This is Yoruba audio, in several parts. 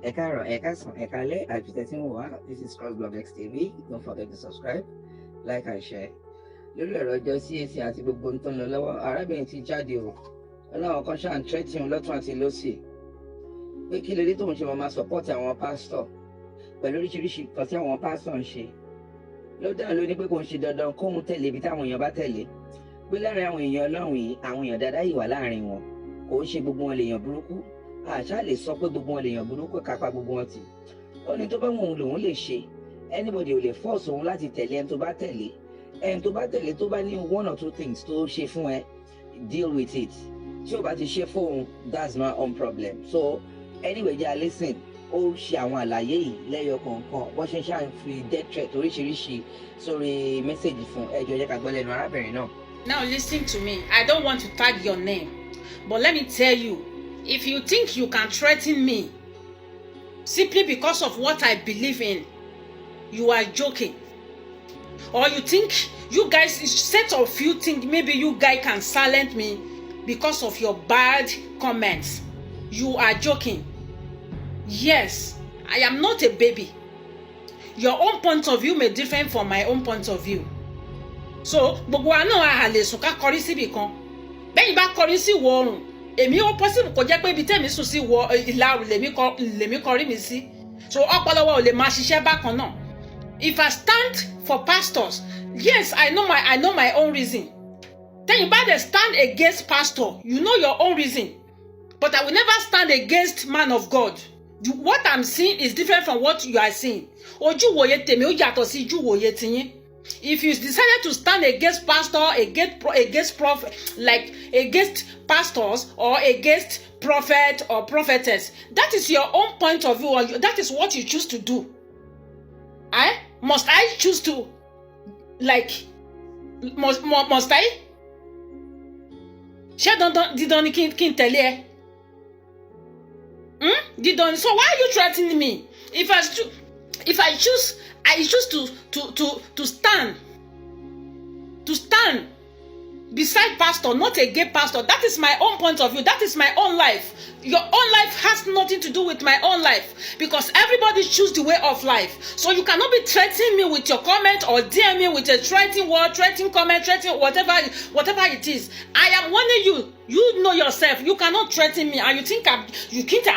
Ekaro, Ekason, Ekale, this is Crossblog XTV. Don't forget to subscribe, like and share. Lórí ọ̀rọ̀ ọjọ́ CAC àti gbogbo ohun tó ń lọ lọ́wọ́, arábìnrin ti jáde o. Ọlọ́run kan ṣáà ń tẹ́tí òun lọ́tún àti lọ́sì. Pé kí lóde tóun ṣe máa support àwọn pásítọ̀ pẹ̀lú oríṣiríṣi nǹkan tí àwọn pásítọ̀ ń ṣe. Ló dáhùn ló ní pé kò ń ṣe dandan kóun tẹ̀lé ibi táwọn èèyàn bá tẹ̀lé. Pé láàrin àwọn èèyàn Ọlọ́run yìí, àwọn èèyàn dáadáa yìí wà láàrin wọn. Kò ń ṣe gbogbo wọn lèèyàn burúkú. Àṣà lè sọ pé gbogbo wọn lèèyàn burúkú kápá gbogbo wọn tì. Ó ní tó bá wọn lòun lè ṣe. Anybody ò lè force òun láti tẹ̀lé ẹni tó bá tẹ̀lé. Ẹni tó bá tẹ̀lé tó bá ní one or two things tó ṣe fún ẹ, deal with it. Tí o bá ti ṣe fóun, that's my own problem. So anyway, jẹ́ listen. Ó ṣe àwọn àlàyé yìí lẹ́yọ kọ̀ọ̀kan bó ṣe ń ṣàfi death threat oríṣiríṣi sórí mẹ́sẹ̀gì fún ẹjọ́ jẹ́ ká gbọ́ lẹ́nu arábìnrin náà. Now listen to me. I don't want to tag your name, but let me tell you, if you think you can threaten me simply because of what I believe in, you are joking. Or you think you guys, set of you think maybe you guys can silence me because of your bad comments. You are joking. Yes, I am not a baby. Your own point of view may differ from my own point of view. So, gbogbo wa náà a lè sùn ká kọrí síbì kan. Bẹ́yìn bá kọrí sí ìwọ̀ oòrùn, èmi ó possible kó jẹ́ pé ibi tẹ́mi sùn sí ìlà oòrùn lèmi kọrí mi sí. So, ọpọlọ wa ò lè máa ṣiṣẹ́ bákan náà. If I stand for pastors, yes, I know my own reason. Tẹ́yìn bá dẹ̀ stand against pastor, you know your own reason. But I will never stand against man of God. What I'm seeing is different from what you are seeing. Ojú wòye tèmi ó yàtọ̀ sí ojú wòye tiyín. If you decided to stand against pastor, against prophet, like against pastors or against prophet or prophetess, that is your own point of view, or that is what you choose to do. Must I choose to, like, must I? Ṣé dídán ni kí n tẹ̀lé ẹ? Dídán. So why are you threatening me? If I choose to stand beside pastor, not against pastor. That is my own point of view. That is my own life. Your own life has nothing to do with my own life, because everybody choose the way of life. So you cannot be threatening me with your comment or DM me with a threatening word, threatening comment, threatening whatever it is. I am warning you. You know yourself. You cannot threaten me, and you think I'm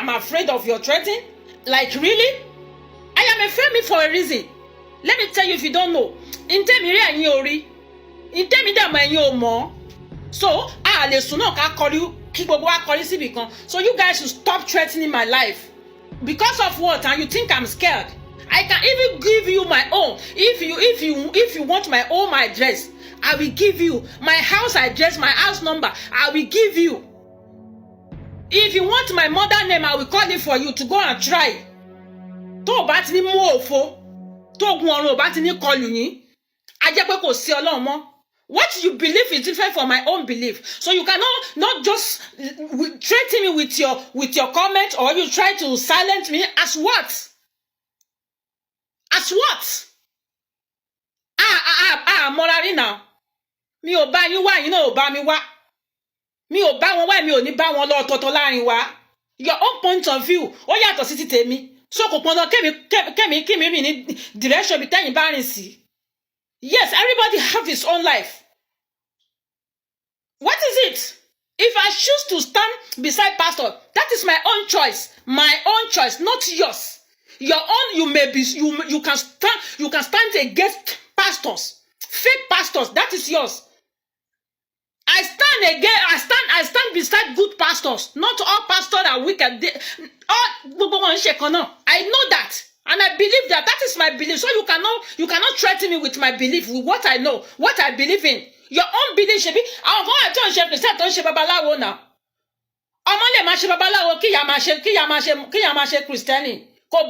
afraid of your threatening? Like, really? I am afraid me for a reason. Let me tell you if you don't know. Intemi ri ẹ̀yin ori. Intemi de mo ẹ̀yin ò mọ̀. So, a lè sùn náà ká kọrí kí gbogbo wa kọrí síbì kan. So you guys should stop threatening my life. Because of what? And you think I'm scared? I can even give you my own. If you want my home address, I will give you. My house address, my house number, I will give you. If you want my mother name, I will call it for you to go and try. Tó bá ti ní mú òfo, tó gun ọ̀run ò bá ti ní kọlù yín, a jẹ́ pé kò sí Ọlọ́run mọ́. What you believe is different from my own belief. So you cannot not just threaten me with your comment, or you try to silence me as what? As what? Morari now. Mi ò bá yín wá, yín náà ò bá mi wá. Mi ò bá wọn wá, mi ò ní bá wọn lọ ọ̀tọ̀ọ̀tọ̀ láàrin wa. Your own point of view, ó yàtọ̀ sí ti tèmi. So kò pọn dandan kémi rìn ní direction bí tẹ́yìn bá rìn sí. Yes, everybody have his own life. What is it? If I choose to stand beside pastor, that is my own choice. My own choice, not yours. Your own, you can stand against pastors, fake pastors. That is yours. I stand beside good pastors. Not all pastors are wicked. I know that. And I believe that. That is my belief. So you cannot threaten me with my belief, with what I know, what I believe in. Your own belief should be. I don't ṣe babaláwo now. Ọmọ lè máa ṣe babaláwo kí ya máa ṣe Kristẹni. Kò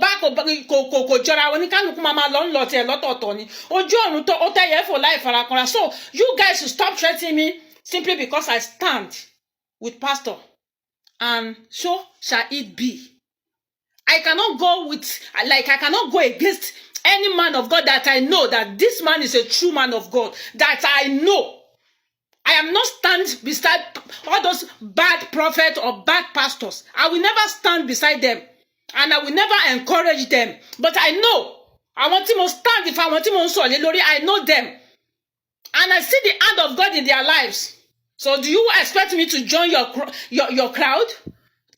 jọra wọn ní kálukú máa lọ ń lọ tiẹ̀ lọ́tọ̀ọ̀tọ̀ ni. Ojú ọ̀run tó ó tẹ̀yẹ fò láì farakanra. So you guys should stop threatening me simply because I stand with pastor. And so shall it be. I cannot go against any man of God that I know that this man is a true man of God, that I know. I am not stand beside all those bad prophets or bad pastors. I will never stand beside them. and I will never encourage them. But I know, I want to stand if I want to solely, I know them. And I see the hand of God in their lives. So do you expect me to join your crowd?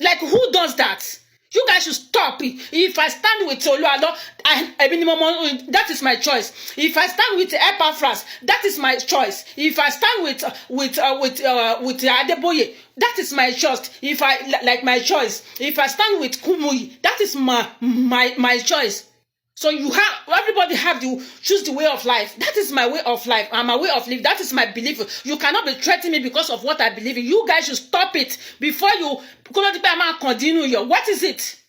Like, who does that? You guys should stop it. If I stand with Olu Alo, that is my choice. If I stand with Epaphras, that is my choice. If I stand with Adeboye, that is my choice. If I like my choice. If I stand with Kumuyi, that is my choice. So everybody have to choose the way of life. That is my way of life. And my way of life, that is my belief. You cannot be threatening me because of what I believe in. You guys should stop it before you continue. What is it?